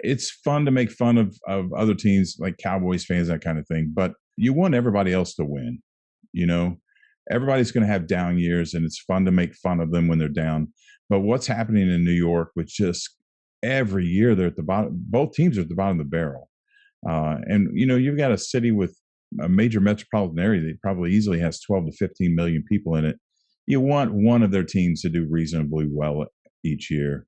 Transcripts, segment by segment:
it's fun to make fun of other teams like Cowboys fans, that kind of thing. But you want everybody else to win. You know, everybody's going to have down years, and it's fun to make fun of them when they're down. But what's happening in New York with just every year they're at the bottom. Both teams are at the bottom of the barrel. And, you know, you've got a city with a major metropolitan area that probably easily has 12 to 15 million people in it. You want one of their teams to do reasonably well each year.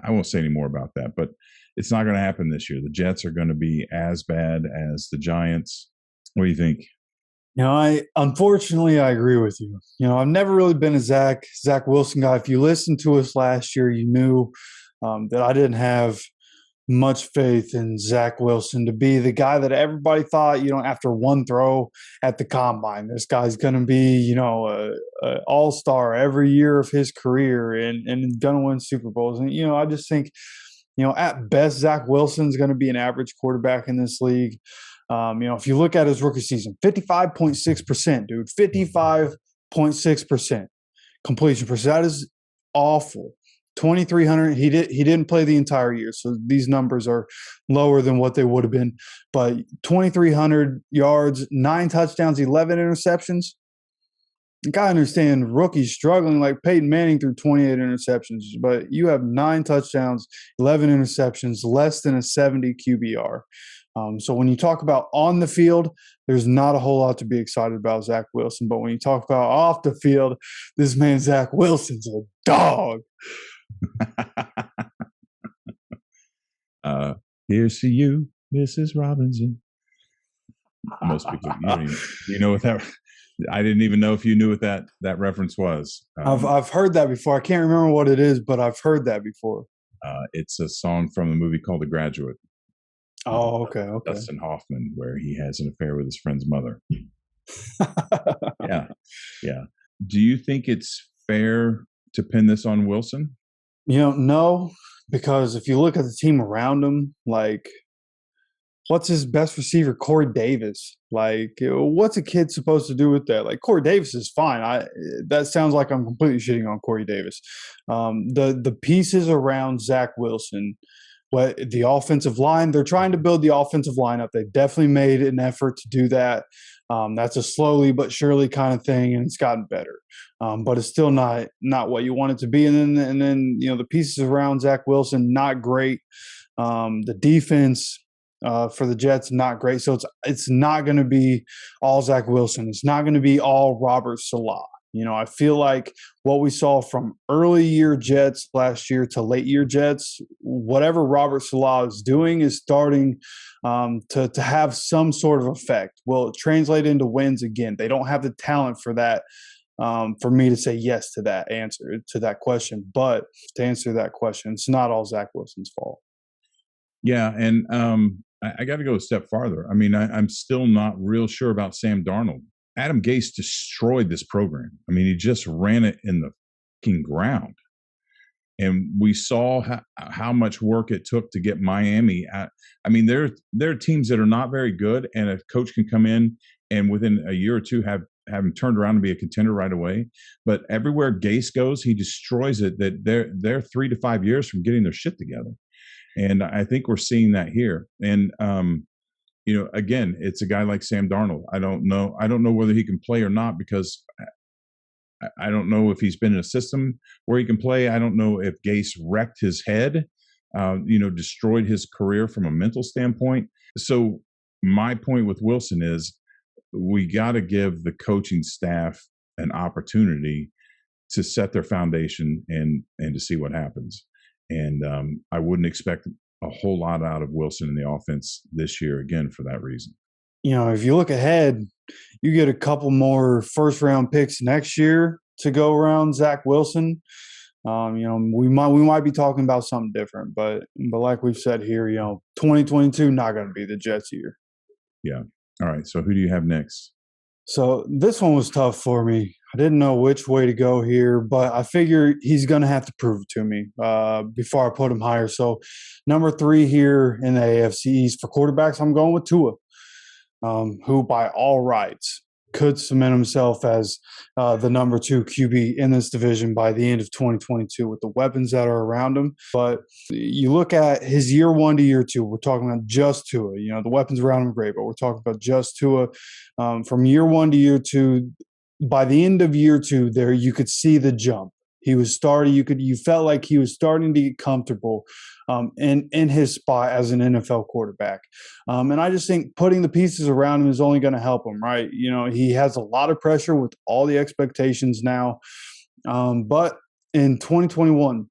I won't say any more about that, but it's not going to happen this year. The Jets are going to be as bad as the Giants. What do you think? You know, unfortunately I agree with you. You know, I've never really been a Zach Wilson guy. If you listened to us last year, you knew that I didn't have much faith in Zach Wilson to be the guy that everybody thought, you know, after one throw at the combine, this guy's going to be, you know, a all-star every year of his career and going to win Super Bowls. And, you know, I just think, you know, at best, Zach Wilson's going to be an average quarterback in this league. You know, if you look at his rookie season, 55.6%, dude, 55.6% completion percent. That is awful. 2,300. He didn't play the entire year, so these numbers are lower than what they would have been. But 2,300 yards, 9 touchdowns, 11 interceptions. You gotta understand, rookies struggling. Like Peyton Manning threw 28 interceptions, but you have 9 touchdowns, 11 interceptions, less than a 70 QBR. So when you talk about on the field, there's not a whole lot to be excited about Zach Wilson. But when you talk about off the field, this man Zach Wilson's a dog. Here's to you, Mrs. Robinson. Most people, you know what that. I didn't even know if you knew what that reference was. I've heard that before. I can't remember what it is, but I've heard that before. It's a song from a movie called The Graduate. Oh, okay. Dustin Hoffman, where he has an affair with his friend's mother. Yeah. Do you think it's fair to pin this on Wilson? You know, no, because if you look at the team around him, like, what's his best receiver? Corey Davis. Like, what's a kid supposed to do with that? Like, Corey Davis is fine. That sounds like I'm completely shitting on Corey Davis. The pieces around Zach Wilson, the offensive line, they're trying to build the offensive line up. They definitely made an effort to do that. That's a slowly but surely kind of thing, and it's gotten better. But it's still not what you want it to be. And then you know, the pieces around Zach Wilson, not great. The defense for the Jets, not great. So it's not going to be all Zach Wilson. It's not going to be all Robert Salah. You know, I feel like what we saw from early year Jets last year to late year Jets, whatever Robert Salah is doing is starting to have some sort of effect. Will it translate into wins again? They don't have the talent for that, for me to say yes to that answer, to that question. But to answer that question, it's not all Zach Wilson's fault. Yeah, and I got to go a step farther. I mean, I'm still not real sure about Sam Darnold. Adam Gase destroyed this program. I mean, he just ran it in the fucking ground. And we saw how much work it took to get Miami at. I mean, there are teams that are not very good, and a coach can come in and within a year or two have him turned around and be a contender right away. But everywhere Gase goes, he destroys it. That they're 3 to 5 years from getting their shit together. And I think we're seeing that here. And you know, again, it's a guy like Sam Darnold. I don't know whether he can play or not, because I don't know if he's been in a system where he can play. I don't know if Gase wrecked his head, you know, destroyed his career from a mental standpoint. So my point with Wilson is we got to give the coaching staff an opportunity to set their foundation and to see what happens. And I wouldn't expect a whole lot out of Wilson in the offense this year, again, for that reason. You know, if you look ahead, you get a couple more first-round picks next year to go around Zach Wilson. You know, we might be talking about something different, but like we've said here, you know, 2022 not going to be the Jets year. Yeah. All right. So who do you have next? So this one was tough for me. I didn't know which way to go here, but I figure he's going to have to prove it to me before I put him higher. So number 3 here in the AFC East for quarterbacks, I'm going with Tua, who by all rights could cement himself as the number two QB in this division by the end of 2022 with the weapons that are around him. But you look at his year one to year two, we're talking about just Tua. You know, the weapons around him are great, but we're talking about just Tua. From year one to year two, by the end of year two, there you could see the jump. He was starting. You felt like he was starting to get comfortable in his spot as an NFL quarterback. And I just think putting the pieces around him is only going to help him, right? You know, he has a lot of pressure with all the expectations now. But in 2021,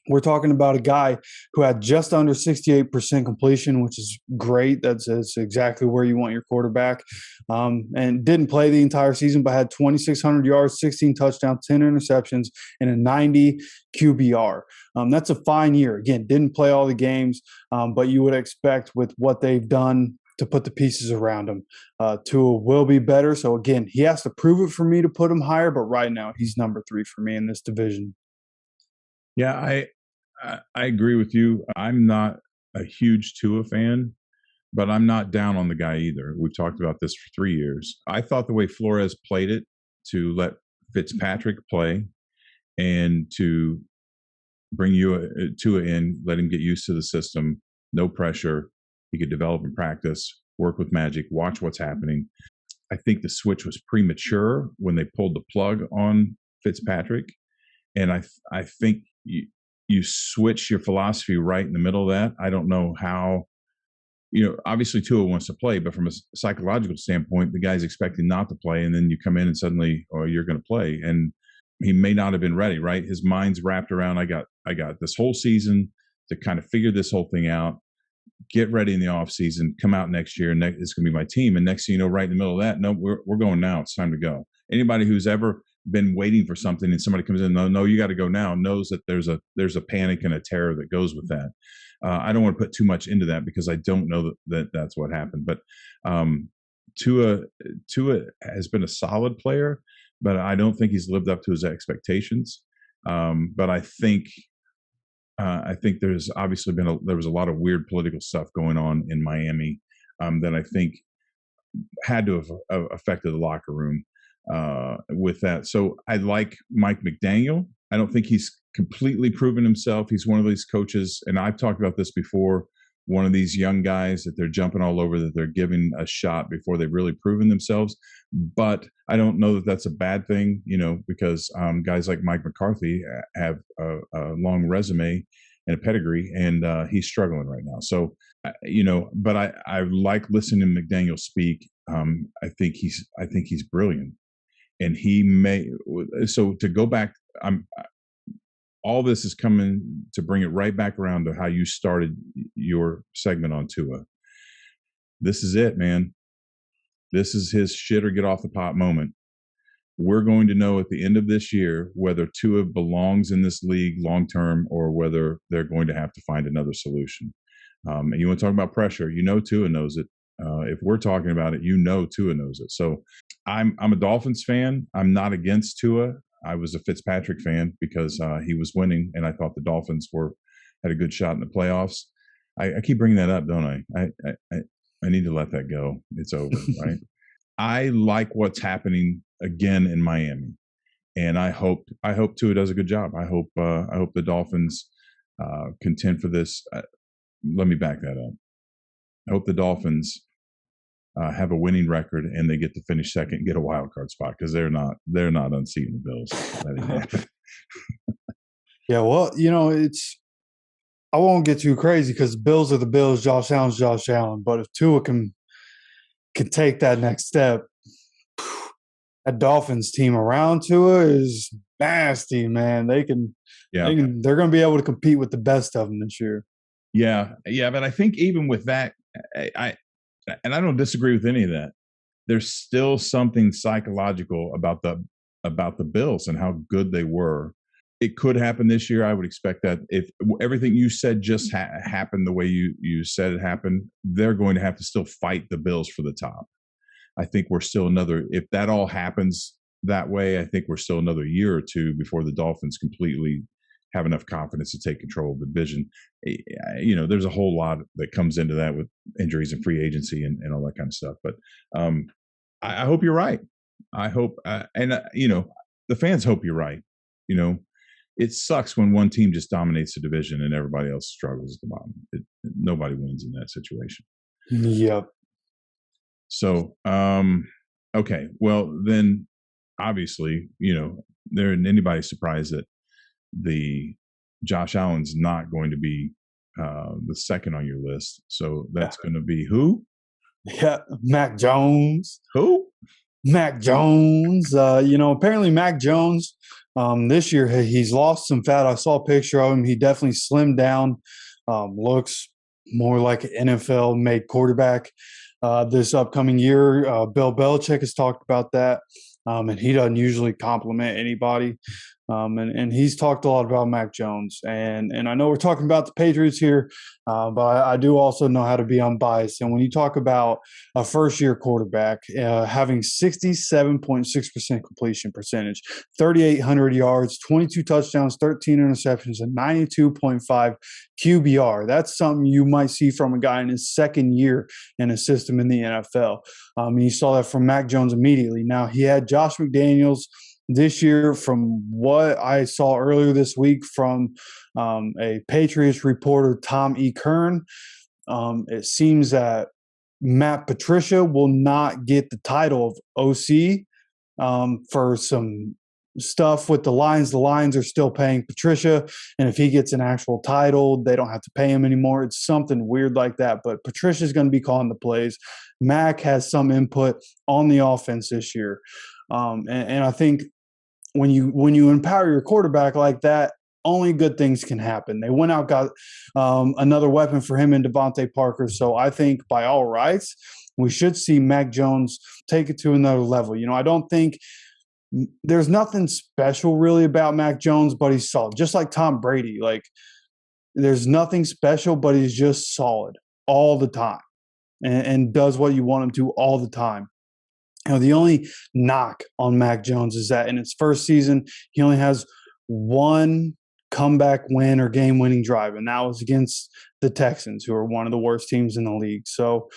we're talking about a guy who had just under 68% completion, which is great. That's exactly where you want your quarterback. And didn't play the entire season, but had 2,600 yards, 16 touchdowns, 10 interceptions, and a 90 QBR. That's a fine year. Again, didn't play all the games, but you would expect with what they've done to put the pieces around him, Tua will be better. So again, he has to prove it for me to put him higher, but right now he's number 3 for me in this division. Yeah, I agree with you. I'm not a huge Tua fan, but I'm not down on the guy either. We've talked about this for 3 years. I thought the way Flores played it to let Fitzpatrick play and to bring Tua in, let him get used to the system, no pressure. He could develop in practice, work with magic, watch what's happening. I think the switch was premature when they pulled the plug on Fitzpatrick. And I think you switch your philosophy right in the middle of that. I don't know how, obviously Tua wants to play, but from a psychological standpoint, the guy's expecting not to play. And then you come in and suddenly, oh, you're going to play. And he may not have been ready, right? His mind's wrapped around, I got this whole season to kind of figure this whole thing out, get ready in the off season, come out next year, and it's going to be my team. And next thing you know, right in the middle of that, no, we're going now. It's time to go. Anybody who's ever been waiting for something and somebody comes in, no, you got to go now, knows that there's a panic and a terror that goes with that. I don't want to put too much into that because I don't know that that's what happened. But Tua has been a solid player, but I don't think he's lived up to his expectations. But I think there's obviously there was a lot of weird political stuff going on in Miami that I think had to have affected the locker room with that. So I like Mike McDaniel. I don't think he's completely proven himself. He's one of these coaches, and I've talked about this before, one of these young guys that they're jumping all over, that they're giving a shot before they've really proven themselves. But I don't know that that's a bad thing, because guys like Mike McCarthy have a long resume and a pedigree, and he's struggling right now. So, but I like listening to McDaniel speak. I think he's brilliant, and he may. So to go back, all this is coming to bring it right back around to how you started your segment on Tua. This is it, man. This is his shit or get off the pot moment. We're going to know at the end of this year whether Tua belongs in this league long term or whether they're going to have to find another solution. And you want to talk about pressure? Tua knows it. If we're talking about it, Tua knows it. So I'm a Dolphins fan. I'm not against Tua. I was a Fitzpatrick fan because he was winning, and I thought the Dolphins had a good shot in the playoffs. I keep bringing that up, don't I? I need to let that go. It's over, right? I like what's happening again in Miami, and I hope Tua does a good job. I hope the Dolphins contend for this. Let me back that up. I hope the Dolphins have a winning record and they get to finish second and get a wild card spot, because they're not unseating the Bills. That ain't happening. Yeah, well, I won't get too crazy because Bills are the Bills, Josh Allen's Josh Allen. But if Tua can take that next step, that Dolphins team around Tua is nasty, man. They're going to be able to compete with the best of them this year. Yeah, but I think even with that, I don't disagree with any of that. There's still something psychological about the Bills and how good they were. It could happen this year. I would expect that if everything you said just happened the way you said it happened, they're going to have to still fight the Bills for the top. I think we're still if that all happens that way, I think we're still another year or two before the Dolphins completely have enough confidence to take control of the division. There's a whole lot that comes into that with injuries and free agency and all that kind of stuff. But I hope you're right. I hope, the fans hope you're right. You know, it sucks when one team just dominates the division and everybody else struggles at the bottom. Nobody wins in that situation. Yep. So, okay, well then, obviously, there isn't anybody surprised that the Josh Allen's not going to be the second on your list. So that's going to be who? Yeah, Mac Jones. Who? Mac Jones. Apparently Mac Jones this year he's lost some fat. I saw a picture of him. He definitely slimmed down. Looks more like an NFL made quarterback this upcoming year. Bill Belichick has talked about that, and he doesn't usually compliment anybody. And he's talked a lot about Mac Jones. And I know we're talking about the Patriots here, but I do also know how to be unbiased. And when you talk about a first-year quarterback having 67.6% completion percentage, 3,800 yards, 22 touchdowns, 13 interceptions, and 92.5 QBR, that's something you might see from a guy in his second year in a system in the NFL. And you saw that from Mac Jones immediately. Now, he had Josh McDaniels this year. From what I saw earlier this week from a Patriots reporter, Tom E. Kern, it seems that Matt Patricia will not get the title of OC for some stuff with the Lions. The Lions are still paying Patricia, and if he gets an actual title, they don't have to pay him anymore. It's something weird like that, but Patricia's going to be calling the plays. Mac has some input on the offense this year. And I think when you empower your quarterback like that, only good things can happen. They went out, got another weapon for him in Devontae Parker. So I think by all rights, we should see Mac Jones take it to another level. I don't think there's nothing special really about Mac Jones, but he's solid. Just like Tom Brady. Like, there's nothing special, but he's just solid all the time and does what you want him to all the time. The only knock on Mac Jones is that in his first season, he only has one comeback win or game-winning drive, and that was against the Texans, who are one of the worst teams in the league. So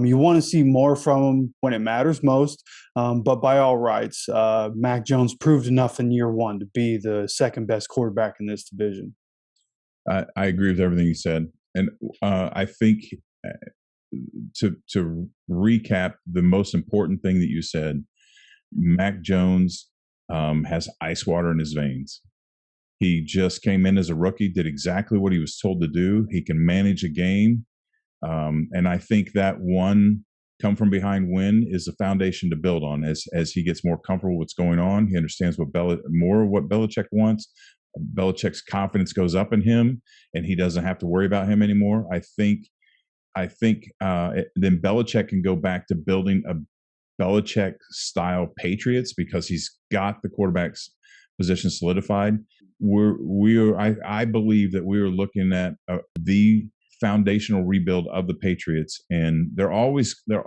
you want to see more from him when it matters most. But by all rights, Mac Jones proved enough in year one to be the second-best quarterback in this division. I agree with everything you said. And I think to recap the most important thing that you said, Mac Jones has ice water in his veins. He just came in as a rookie, did exactly what he was told to do. He can manage a game. And I think that one come from behind win is the foundation to build on as he gets more comfortable with what's going on. He understands what Belichick wants. Belichick's confidence goes up in him, and he doesn't have to worry about him anymore. I think then Belichick can go back to building a Belichick-style Patriots because he's got the quarterback's position solidified. I believe that we are looking at the foundational rebuild of the Patriots, and they're always going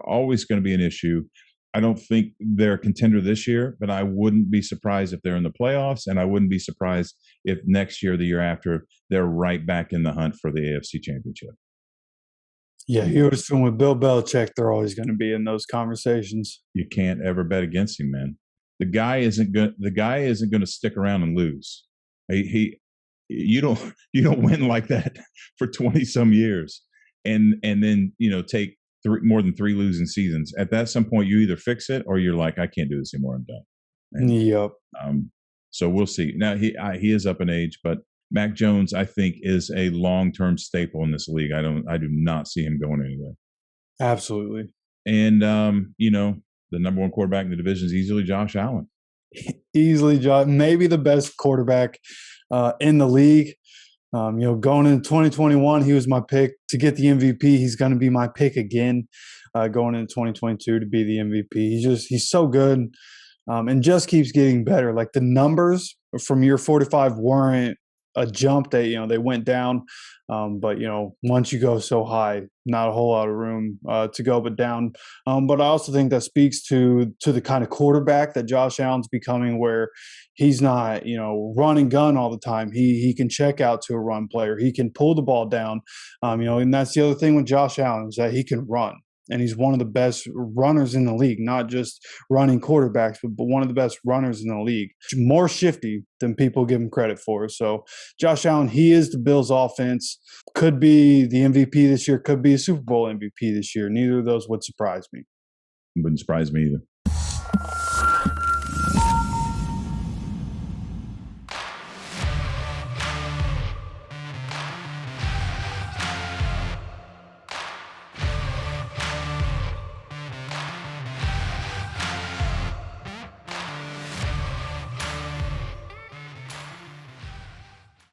to be an issue. I don't think they're a contender this year, but I wouldn't be surprised if they're in the playoffs, and I wouldn't be surprised if next year, the year after, they're right back in the hunt for the AFC Championship. Yeah, you would assume with Bill Belichick, they're always going to be in those conversations. You can't ever bet against him, man. The guy isn't going to stick around and lose. You don't win like that for 20 some years, and then take more than 3 losing seasons. At that some point, you either fix it or you're like, I can't do this anymore. I'm done. And, yep. So we'll see. Now he is up in age, but Mac Jones, I think, is a long-term staple in this league. I do not see him going anywhere. Absolutely. And the number one quarterback in the division is easily Josh Allen. Easily, Josh, maybe the best quarterback in the league. Going into 2021, he was my pick to get the MVP. He's going to be my pick again going into 2022 to be the MVP. He's so good and just keeps getting better. Like, the numbers from year 45 weren't a jump. They went down, but once you go so high, not a whole lot of room to go but down. But I also think that speaks to the kind of quarterback that Josh Allen's becoming, where he's not run and gun all the time. He can check out to a run player. He can pull the ball down. And that's the other thing with Josh Allen, is that he can run. and he's one of the best runners in the league, not just running quarterbacks, but one of the best runners in the league. More shifty than people give him credit for. So Josh Allen, he is the Bills' offense. Could be the MVP this year, could be a Super Bowl MVP this year. Neither of those would surprise me. Wouldn't surprise me either.